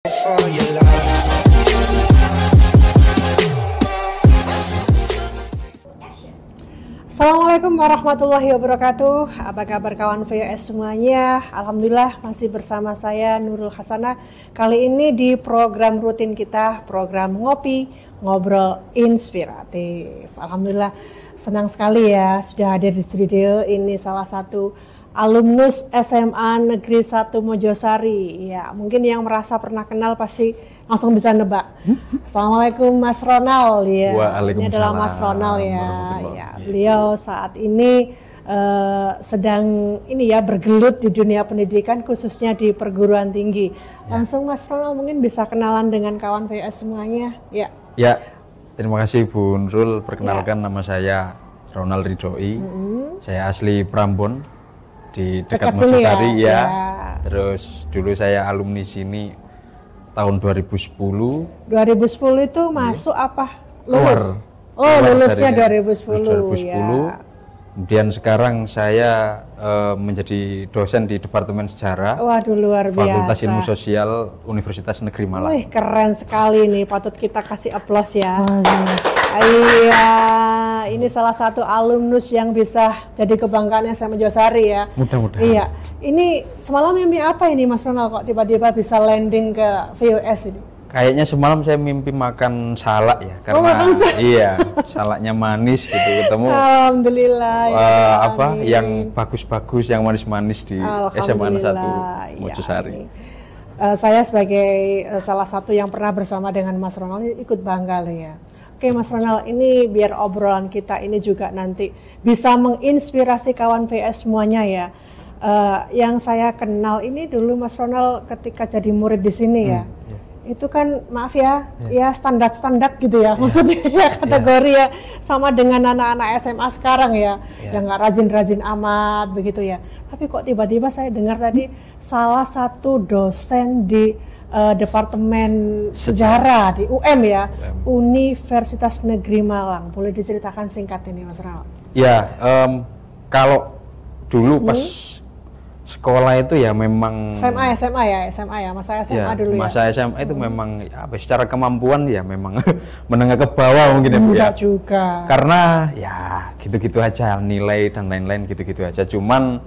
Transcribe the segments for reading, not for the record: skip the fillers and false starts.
For your love. Assalamualaikum warahmatullahi wabarakatuh. Apa kabar kawan VOS semuanya? Alhamdulillah masih bersama saya Nurul Hasanah. Kali ini di program rutin kita, program Ngopi Ngobrol Inspiratif. Alhamdulillah senang sekali ya sudah hadir di studio. Ini salah satu alumnus SMA Negeri 1 Mojosari. Ya, mungkin yang merasa pernah kenal pasti langsung bisa nebak. Assalamualaikum Mas Ronald ya. Ini adalah Mas Ronald ya. Ya, beliau saat ini sedang ini ya bergelut di dunia pendidikan khususnya di perguruan tinggi. Langsung Mas Ronald mungkin bisa kenalan dengan kawan VOS semuanya. Ya. Ya. Terima kasih Bu Nurul. Perkenalkan nama saya Ronald Ridhoi. Saya asli Prambon di dekat Mojosari ya. Terus dulu saya alumni sini tahun 2010. 2010 itu masuk apa? Lulus? Lulusnya 2010 ya. Kemudian sekarang saya menjadi dosen di Departemen Sejarah. Waduh, luar biasa. Fakultas Ilmu Sosial Universitas Negeri Malang. Wih, keren sekali nih, patut kita kasih aplaus ya. Iya, ini salah satu alumnus yang bisa jadi kebanggaan SMA Mojosari ya. Mudah-mudahan. Iya, ini semalam mimpi apa ini Mas Ronald kok tiba-tiba bisa landing ke VOS ini? Kayaknya semalam saya mimpi makan salak ya, karena iya salaknya manis gitu, ketemu Alhamdulillah yang bagus-bagus, yang manis-manis di SMA 1 Mojosari. Saya sebagai salah satu yang pernah bersama dengan Mas Ronald ikut bangga loh ya. Oke Mas Ronald, ini biar obrolan kita ini juga nanti bisa menginspirasi kawan VS semuanya ya. Yang saya kenal ini dulu Mas Ronald ketika jadi murid di sini ya. Itu kan maaf ya, ya standar-standar gitu ya, maksudnya ya kategori ya sama dengan anak-anak SMA sekarang ya, yang nggak rajin-rajin amat begitu ya. Tapi kok tiba-tiba saya dengar tadi salah satu dosen di Departemen Sejarah di UM ya, Universitas Negeri Malang. Boleh diceritakan singkat ini Mas Ronald? Ya, kalau dulu pas sekolah itu ya memang SMA ya, masa SMA dulu ya. Masa SMA itu memang ya, secara kemampuan ya memang menengah ke bawah mungkin ya Bu ya. Juga. Karena ya gitu-gitu aja nilai dan lain-lain gitu-gitu aja. Cuman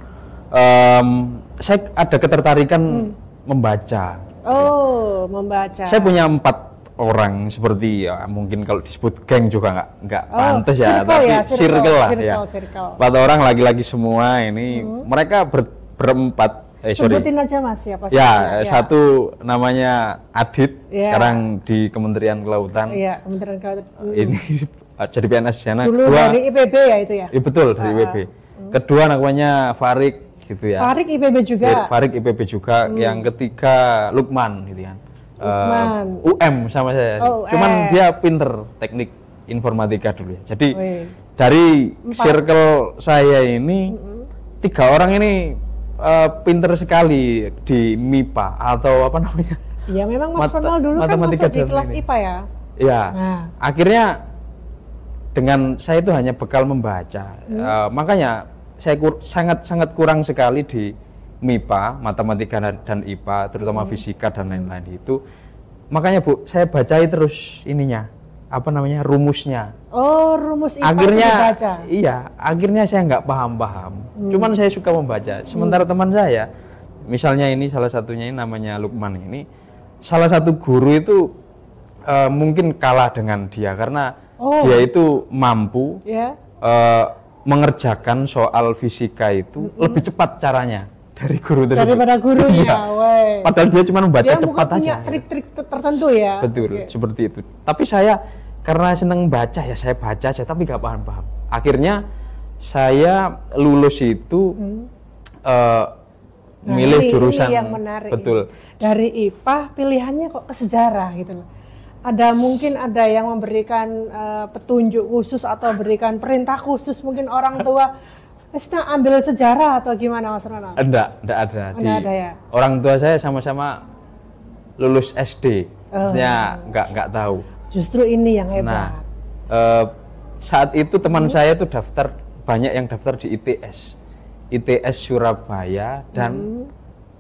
saya ada ketertarikan membaca. Oh, membaca. Saya punya 4 orang seperti ya mungkin kalau disebut geng juga nggak pantas ya, tapi circle lah ya. 4 orang laki-laki semua ini mereka berempat. Sebutin aja Mas siapa sih? Ya, satu namanya Adit, sekarang di Kementerian Kelautan. Iya, Kementerian Kelautan. Ini jadi PNS di sana. Dulu dari IPB ya itu ya? Betul, dari IPB. Kedua namanya Farik gitu ya. Farik IPB juga. Farik IPB juga. Yang ketiga Lukman gitu kan. UM sama saya. Cuman dia pinter teknik informatika dulu ya. Jadi dari circle saya ini 3 orang ini pinter sekali di MIPA atau apa namanya? Iya memang Mas Ronald dulu kan masuk di kelas IPA ya? Iya, akhirnya dengan saya itu hanya bekal membaca, makanya saya sangat kurang sekali di MIPA, matematika dan IPA, terutama fisika dan lain-lain itu. Makanya Bu, saya bacai terus ininya, apa namanya, rumusnya. Oh, rumus IPA akhirnya dibaca. Iya, akhirnya saya nggak paham. Cuman saya suka membaca. Sementara teman saya, misalnya ini salah satunya ini namanya Lukman ini, salah satu guru itu mungkin kalah dengan dia karena dia itu mampu mengerjakan soal fisika itu lebih cepat caranya dari guru daripada gurunya. Padahal dia cuma membaca dia cepat aja. Punya trik-trik tertentu ya. Betul, seperti itu. Tapi saya karena seneng baca ya saya baca aja tapi nggak paham. Akhirnya saya lulus itu milih jurusan yang menarik. Betul. Dari IPA pilihannya kok ke sejarah gitu loh. Mungkin ada yang memberikan petunjuk khusus atau berikan perintah khusus mungkin orang tua ambil sejarah atau gimana Mas Ronald? Enggak ada. Ada ya? Orang tua saya sama-sama lulus SD. Ya nggak tahu. Justru ini yang hebat. Saat itu teman saya tuh banyak yang daftar di ITS Surabaya dan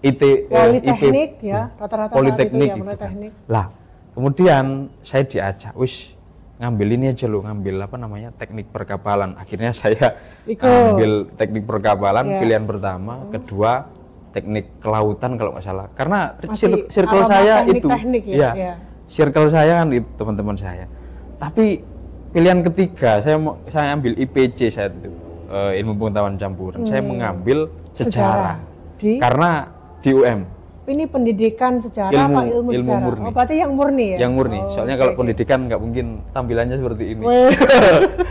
Politeknik ya, rata-rata Politeknik itu ya, Politeknik. Lah, kemudian saya diajak, wis ngambil ini aja lo, ngambil apa namanya teknik perkapalan. Akhirnya saya ambil teknik perkapalan, pilihan pertama, kedua teknik kelautan kalau nggak salah. Karena circle saya itu, circle saya kan itu teman-teman saya. Tapi pilihan ketiga saya ambil IPC saya itu, ilmu pengetahuan campuran. Saya mengambil sejarah. Karena di UM. Ini pendidikan sejarah apa ilmu sejarah? Murni. Oh, berarti yang murni ya? Yang murni. Soalnya kalau pendidikan nggak mungkin tampilannya seperti ini.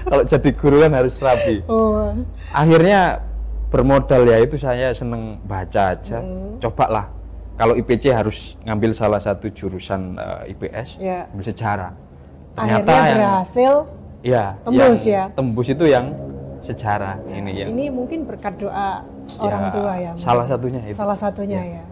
Kalau jadi guru kan harus rapi. Akhirnya bermodal ya itu saya seneng baca aja. Cobalah. Kalau IPC harus ngambil salah satu jurusan IPS, ambil sejarah. Ternyata akhirnya berhasil. Tembus ya. Tembus itu yang sejarah ini ya. Ini mungkin berkat doa orang tua ya. Salah satunya itu. Salah satunya ya.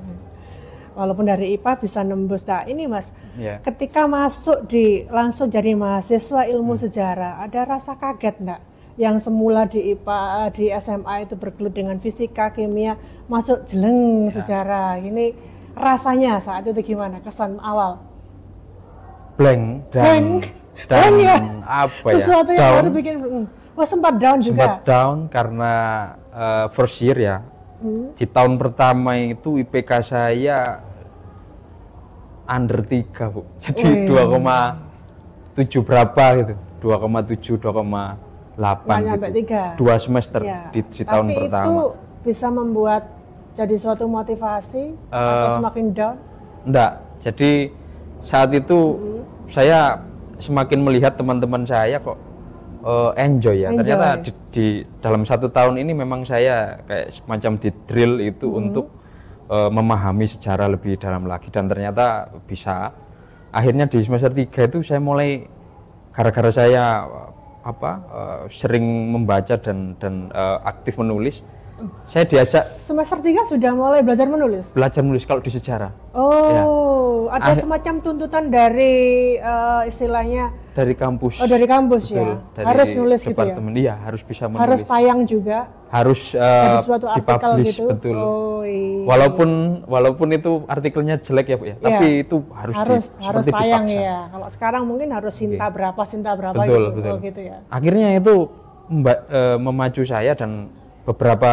Walaupun dari IPA bisa nembus. Nah ini Mas, ketika masuk langsung jadi mahasiswa ilmu sejarah, ada rasa kaget enggak? Yang semula di IPA, di SMA itu bergelut dengan fisika, kimia, masuk jeleng sejarah. Ini rasanya saat itu gimana? Kesan awal? Blank dan ya? Apa ya? Sesuatu yang baru bikin, sempat down juga? Sempat down karena first year ya. Di tahun pertama itu IPK saya under 3 Bu, jadi 2,7 berapa gitu, 2,7, 2,8 gitu. 2 semester di tahun pertama. Tapi itu bisa membuat jadi suatu motivasi atau semakin down? Enggak, jadi saat itu saya semakin melihat teman-teman saya kok enjoy ya. Ternyata di dalam 1 tahun ini memang saya kayak semacam di drill itu untuk memahami sejarah lebih dalam lagi, dan ternyata bisa. Akhirnya di semester 3 itu saya mulai, gara-gara saya sering membaca dan aktif menulis, saya diajak. Semester 3 sudah mulai belajar menulis? Belajar menulis kalau di sejarah. Ada semacam tuntutan dari istilahnya dari kampus. Dari kampus ya. Harus nulis gitu ya. Iya, harus bisa menulis. Harus tayang juga. Harus dipublish, gitu. betul. Walaupun itu artikelnya jelek ya Bu ya. Tapi itu harus tayang ya. Kalau sekarang mungkin harus sinta berapa betul, gitu. Betul. Gitu ya. Akhirnya itu memacu saya dan beberapa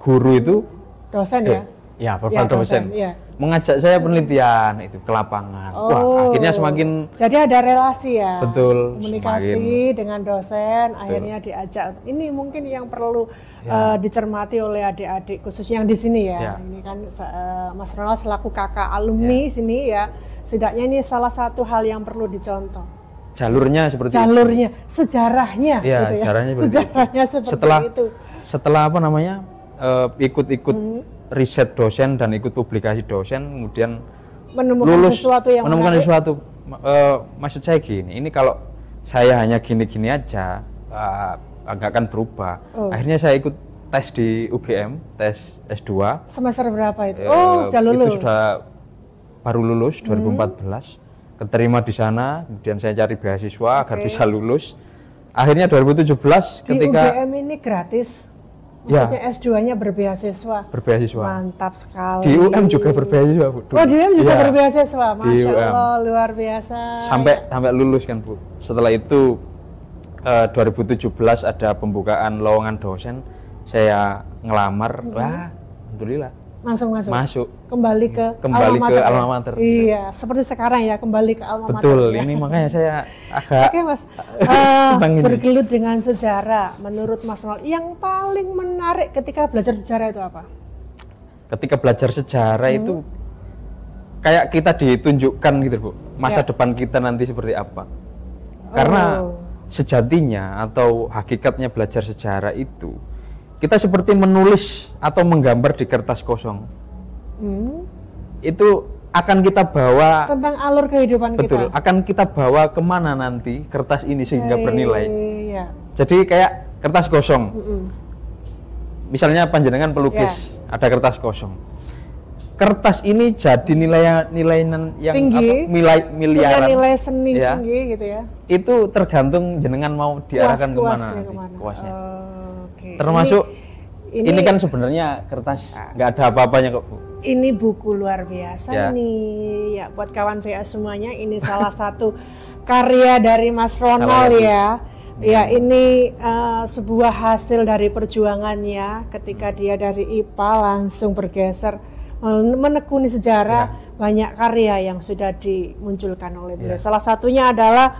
guru itu dosen ya. Ya, beberapa dosen. Mengajak saya penelitian itu ke lapangan. Wah, akhirnya semakin jadi ada relasi ya. Betul. Komunikasi dengan dosen, akhirnya diajak. Ini mungkin yang perlu dicermati oleh adik-adik khususnya yang di sini ya. Ini kan Mas Ronald selaku kakak alumni sini ya. Setidaknya ini salah satu hal yang perlu dicontoh. Jalurnya seperti itu. Sejarahnya gitu ya. Sejarahnya seperti itu. Setelah apa namanya? Ikut-ikut riset dosen dan ikut publikasi dosen, kemudian menemukan sesuatu yang menarik. Maksud saya gini, ini kalau saya hanya gini-gini aja agak akan berubah. Akhirnya saya ikut tes di UGM, tes S2. Semester berapa itu? Sudah lulus. Itu sudah baru lulus 2014. Keterima di sana, kemudian saya cari beasiswa agar bisa lulus. Akhirnya 2017 ketika di UGM ini gratis. Maksudnya S2-nya berbeasiswa. Mantap sekali. Di UM juga berbeasiswa, Bu. Di UM juga berbeasiswa. Masya Allah, luar biasa. Sampai lulus kan, Bu. Setelah itu 2017 ada pembukaan lowongan dosen, saya ngelamar. Wah, alhamdulillah. Masuk. Kembali ke alma mater. Iya, seperti sekarang ya, kembali ke alma mater. Betul, ini makanya saya agak Oke, Mas. Bergelut dengan sejarah. Menurut Mas Ronald, yang paling menarik ketika belajar sejarah itu apa? Ketika belajar sejarah itu kayak kita ditunjukkan gitu, Bu. Masa depan kita nanti seperti apa. Karena sejatinya atau hakikatnya belajar sejarah itu kita seperti menulis atau menggambar di kertas kosong. Itu akan kita bawa tentang alur kehidupan kita. Betul, akan kita bawa kemana nanti kertas ini sehingga bernilai. Jadi kayak kertas kosong. Misalnya panjenengan pelukis, ada kertas kosong. Kertas ini jadi nilai yang tinggi, miliaran, nilai seni tinggi gitu ya. Itu tergantung jenengan mau diarahkan kemana. Kuasnya. Termasuk ini kan sebenarnya kertas nggak ada apa-apanya kok, Bu. Ini buku luar biasa nih ya buat kawan VA semuanya. Ini salah satu karya dari Mas Ronald ya. Ya ini sebuah hasil dari perjuangannya ketika dia dari IPA langsung bergeser menekuni sejarah. Banyak karya yang sudah dimunculkan oleh beliau. Salah satunya adalah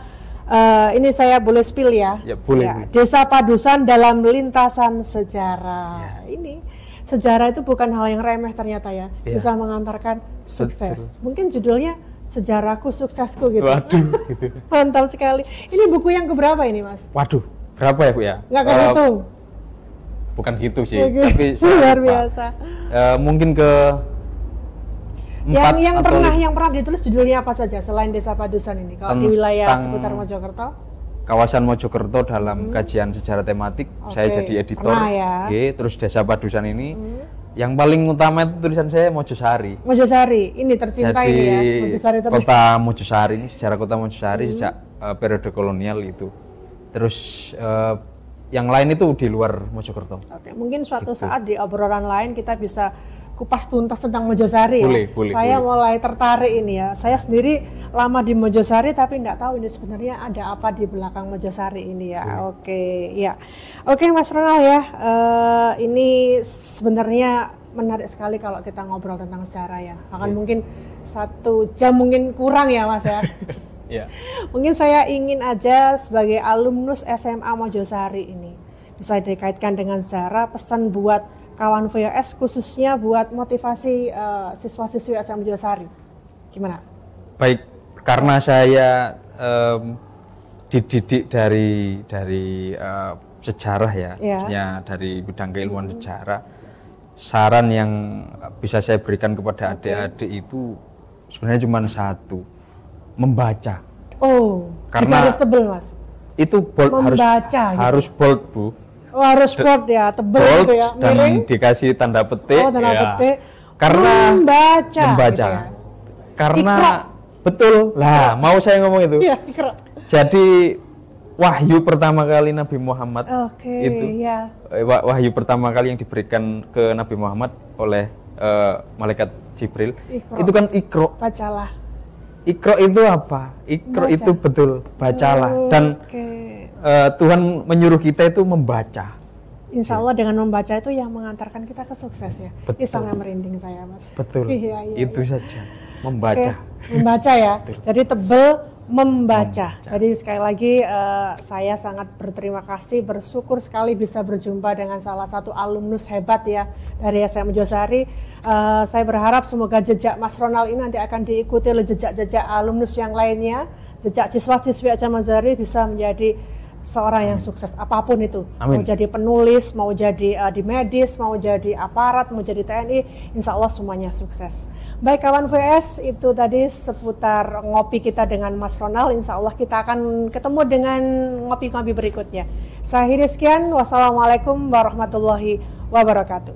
ini saya boleh spill ya. Boleh. Desa Padusan dalam Lintasan Sejarah. Ini sejarah itu bukan hal yang remeh ternyata ya. Bisa mengantarkan sukses. Mungkin judulnya Sejarahku Suksesku gitu. Waduh. Mantap sekali. Ini buku yang keberapa ini Mas? Waduh, berapa ya Bu ya? Nggak kehitung. Bukan gitu sih, tapi luar biasa. Mungkin ke 4 yang pernah ditulis judulnya apa saja selain Desa Padusan ini? Kalau di wilayah seputar Mojokerto? Kawasan Mojokerto dalam kajian sejarah tematik, saya jadi editor. Terus Desa Padusan ini, yang paling utama itu tulisan saya Mojosari. Mojosari, ini tercinta ini ya. Mojosari kota Mojosari ini sejarah kota Mojosari sejak periode kolonial itu. Terus yang lain itu di luar Mojokerto. Mungkin suatu saat di obrolan lain kita bisa kupas tuntas tentang Mojosari ya. Saya mulai tertarik ini ya. Saya sendiri lama di Mojosari tapi nggak tahu ini sebenarnya ada apa di belakang Mojosari ini ya. Oke Mas Ronald ya. Ini sebenarnya menarik sekali kalau kita ngobrol tentang sejarah ya. Bahkan mungkin 1 jam mungkin kurang ya Mas ya. Mungkin saya ingin aja sebagai alumnus SMA Mojosari ini bisa dikaitkan dengan sejarah, pesan buat kawan VOS khususnya buat motivasi siswa-siswi SMA Mojosari. Gimana? Baik, karena saya dididik dari sejarah ya, maksudnya dari bidang keilmuan sejarah. Saran yang bisa saya berikan kepada adik-adik itu sebenarnya cuma satu, membaca. Karena harus tebel Mas. Itu bold, harus bold Bu. Harus bold ya, tebel gitu ya, miring. Dan dikasih tanda petik. Petik. Karena membaca. Gitu ya. Karena Iqra. Betul. Lah, mau saya ngomong itu. Jadi wahyu pertama kali Nabi Muhammad wahyu pertama kali yang diberikan ke Nabi Muhammad oleh malaikat Jibril. Itu kan Iqra. Bacalah. Iqra itu apa? Iqra itu betul, bacalah. Dan Tuhan menyuruh kita itu membaca. Insya Allah dengan membaca itu yang mengantarkan kita ke sukses ya. Ini sangat merinding saya Mas. Betul. Itu saja, membaca. Membaca ya. Jadi tebel membaca. Jadi sekali lagi saya sangat berterima kasih, bersyukur sekali bisa berjumpa dengan salah satu alumnus hebat ya dari SMA Mojosari. Saya berharap semoga jejak Mas Ronald ini nanti akan diikuti oleh jejak-jejak alumnus yang lainnya, jejak siswa-siswi SMA Mojosari bisa menjadi seorang yang sukses apapun itu. Mau jadi penulis, mau jadi di medis, mau jadi aparat, mau jadi TNI, insya Allah semuanya sukses. Baik kawan VS, itu tadi seputar ngopi kita dengan Mas Ronald. Insya Allah kita akan ketemu dengan ngopi-ngopi berikutnya. Saya akhiri sekian, wassalamualaikum warahmatullahi wabarakatuh.